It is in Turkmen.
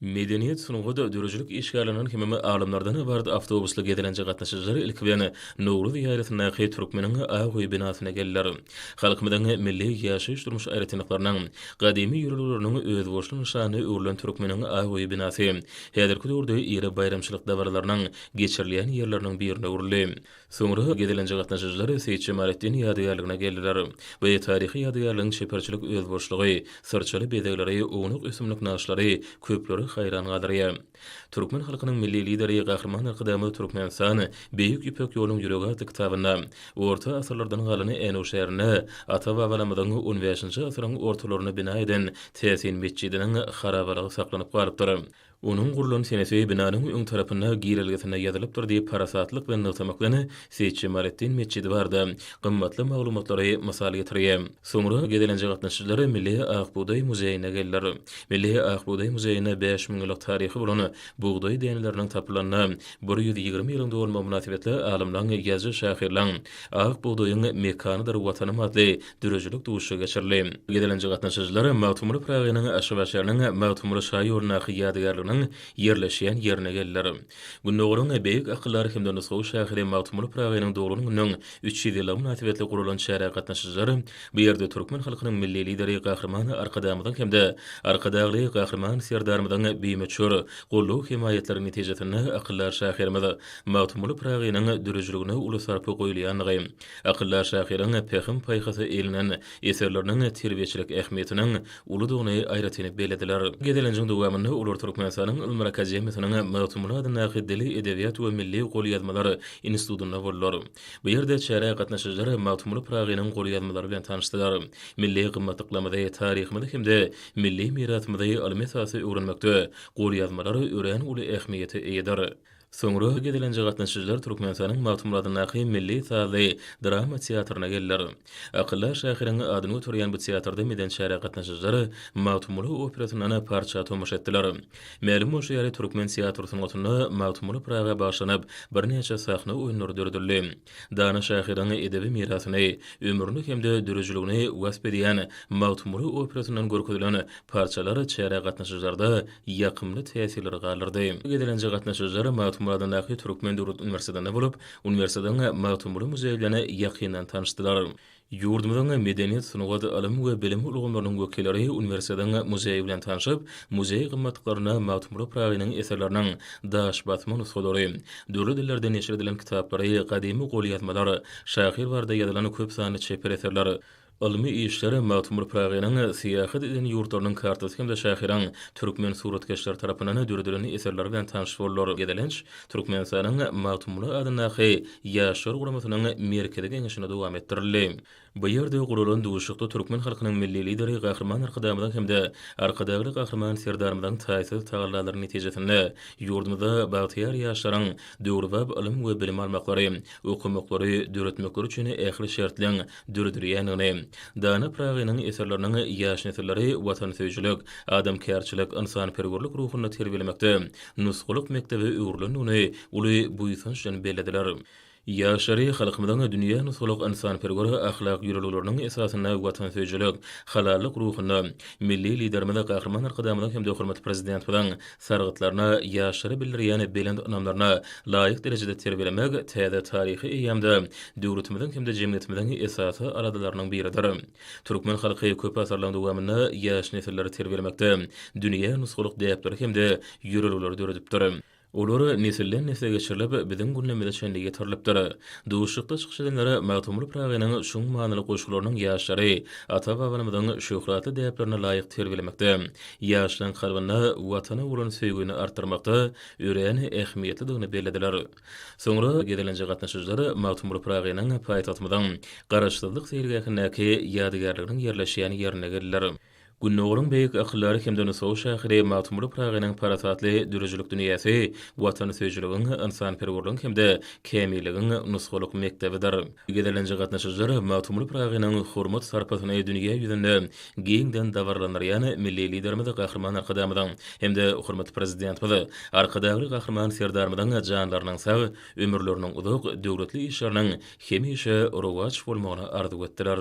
Medeniyet sunuğuda dürüjülük işgalinden hememe alimlardan ibaret avtobusla gedilence gatnaşyjylary ilk bilen Nowruz ýalysyna Türkmeniň Aýgoý binasyna geldiler. Halkymyzyň milli ýaşaýyş durmuş aýratynlyklarynyň gadymy ýürürlüğüniň öz boşlugy nişany öwrülen Türkmeniň Aýgoý binasy häzirki döwürde ýere bayramçylyk dabarlarynyň geçirilýän ýerleriniň birine urildi. Soňra gedilence gatnaşyjylar Seyit Cemaletdin ýadygarlygyna geldiler. Bu taryhy ýadygarlygyň şeperçilik öz boşlugy, sırçaly bedegleri, ownuq ösümlik naşlary, köpleri hayran galyrya. Türkmen halkynyň milli lideri Gahrman Arkadamy Türkmenistan Beýik Ýüpek ýolunyň ýüregi kitabyna orta asyrlardan galyny Enu şäherine ata-babalarymyzyň 15-nji asyryň ortalaryna bina eden Täsin mescidiniň harabalygy saklanyp galypdyr. Onun gurulan senesi binanyň öň tarapynda girilgesine ýazylypdyr diýip parasatlyk we nysamaklaryny Seyit Cemaletdin mescidi barda gymmatly maglumatlary mysal getirýär. Soňra gedilenje gatnaşyjylary Milli Akbuğday muzeýine geldiler. Milli Akbuğday muzeýine 5000 ýyllyk taryhy bolan buğday däneleriniň tapylanyna 120 ýylyň dowamy münasibetli alimlaryň ýazgy şäherlaryň Akbuğdaýyň mekanydyr watanyň adly dürüjülük duşy geçirildi. Gedilenje gatnaşyjylar Magtumly Pragynyň aşağı şäheriniň Magtumly şahy ýoluna ýadygarlygyny yerleşýän ýerine geldiler. Günnogryň beýik akyllary hemde Nusow şäheri Magtumly Pragynyň dogrunyň 300 ýyly münasibetli gurulan şäher gatnaşyjylary bu ýerde türkmen halkynyň milli lideri Gahrman Arkadamyň hemde Arkadagly Gahrman serdarmyň beýmeçür golluk himayetleri netijesinde akyllar şäherimiz Magtumly Pragynyň dürüjlügine ulusar goýulýanlygy, akyllar şäheriň pehim paýhasy elinen eserleriniň terbiýeçilik ähmiýetiniň uludygyny aýratyny belediler. Gedilenjiň dowamyny ular Türkmenistanyň Ilmar Akademiýasynyň Magtumly adyna dili, edebiýat we milli golýazmalary institutyna bollar. Bu ýerde şäher gatnaşyjylary Magtumly Pragynyň golýazmalary bilen tanışdylar. Milli gymmatlyklary, taryhymyzy hemde milli mirasymyzy alymy esasy öwrenmekde golýazmalary ören uly ähmiýeti eýdir. Soňra gedilenje gatnaşyjylar Türkmenistanyň Magtumly adyna milli saly drama teatryna geldiler. Akyllar şäheriniň adyny götürýän bu teatrda meden şäher gatnaşyjylary Magtumly operasynyna parça tomuş etdiler. Mälum şu ýaly türkmen teatrynyň otuny Magtumly Praga başlanyp bir neçe sahna oýunlary dördürli. Dana şäheriniň edebi mirasyny, ömrüni hemde dürüjlügini wasp edýän Magtumly operasynyň görkezlen parçalary şäher gatnaşyjylарда ýakymly täsirler galyrdy. Gedilenje gatnaşyjylar Magtumly Türkmen Döwlet Uniwersitetinde bolup, uniwersitetiniň Magtumly muzeýi bilen ýakyndan tanışdylar. Ýurdumyzyň medeniýet sunugy alim we bilim ulgamlarynyň wekilleri uniwersitetiniň muzeýi bilen tanışyp, muzeýi gymmatlyklaryna Magtumly Pragynyň eserleriniň daş basma nusgalary, döwlet dillerde neşir edilen kitaplary, gadymy golýazmalar, şäher barada ýazylan köp sanly çeper eserler, almy işleri Magtumly Pragynyň syýahat eden ýurtlarynyň kartasy hemde şäheriň türkmen suratkeşler tarapyndan döwredilen eserleri bilen tanış bollar. Gedelenç Türkmenistanyň Magtumly adyna ýaşar guramasynyň merkezi geňeşine dowam etdirildi. Bu ýerde gurulan duşukda türkmen halkynyň milli lideri Gahrman Arkadamyň hemde Arkadagly Gahrman serdarmyň taýsy taýlarlarynyň netijesinde ýurdumyzda bagtyar ýaşlaryň döwrübab ilim we bilim almaklary, okumaklary, döretmekleri üçin ähli şertleň döredýäni, Dana Pragynyň eserleriniň ýaş nesilleri watan söýjülük, adamkärçilik, insanperwerlik ruhuny terbiýelemekde, nusgulyk mektebi öwrülenýäni uly buýsançdan belediler. Ýaşary halkymyzyň dünýä nusgulyk insanperwer ahlak ýürelgelerini esasyna watan söýjülük, halallyk ruhuny milli liderimiz Gahrman Arkadamyň hemde hormat prezident bilen sargytlaryna ýaşary bildirýän belend anamlaryna laýyk derejede terbiýelemek täze taryhy ýamda döwletimiziň hemde jemgyýetimiziň esasy aradalarynyň biridir. Türkmen halky köp asarlaryň dowamyny ýaş nesilleri terbiýelemekde dünýä nusgulyk däpleri hemde ýürelgeleri döredipdir. Olar nesilden nesile geçirilip biziň gündemde şeýle getirilipdir. Duşukda çykyş edenlere Magtumly Pragynyň şuň manyly goşgularynyň ýaşary, ata-babalarymyzyň şöhratly däplerine laýyk terbiýelemekde, ýaşlaryň kalbyna watana bolan söýgüni artdyrmakda ören ähmiýetlidigini belediler. Soňra gedilenje gatnaşyjylar Magtumly Pragynyň paýtagtymyň garaşdyrlyk sergähindäki ýadygarlygynyň yerleşýän ýerine geldiler. Günnogryň beýik akyllary hemde Nusow şäheri Magtumly Pragynyň parasatly dürüjlük dünýäsi, watan söýjüligiň, insanperwerligiň hemde kämilligiň nusgulyk mektebidir. Gedilenje gatnaşyjylar Magtumly Pragynyň hormat sarpasyny dünýä ýüzünde giňden dawarlanýan milli liderimiz Gahrman Arkadamyň hemde hormat prezidentimiz Arkadagly Gahrman serdarmyň janlarynyň sag, ömürleriniň uzak, döwletli işleriniň hemişe rowaç bolmagyny arzu etdiler.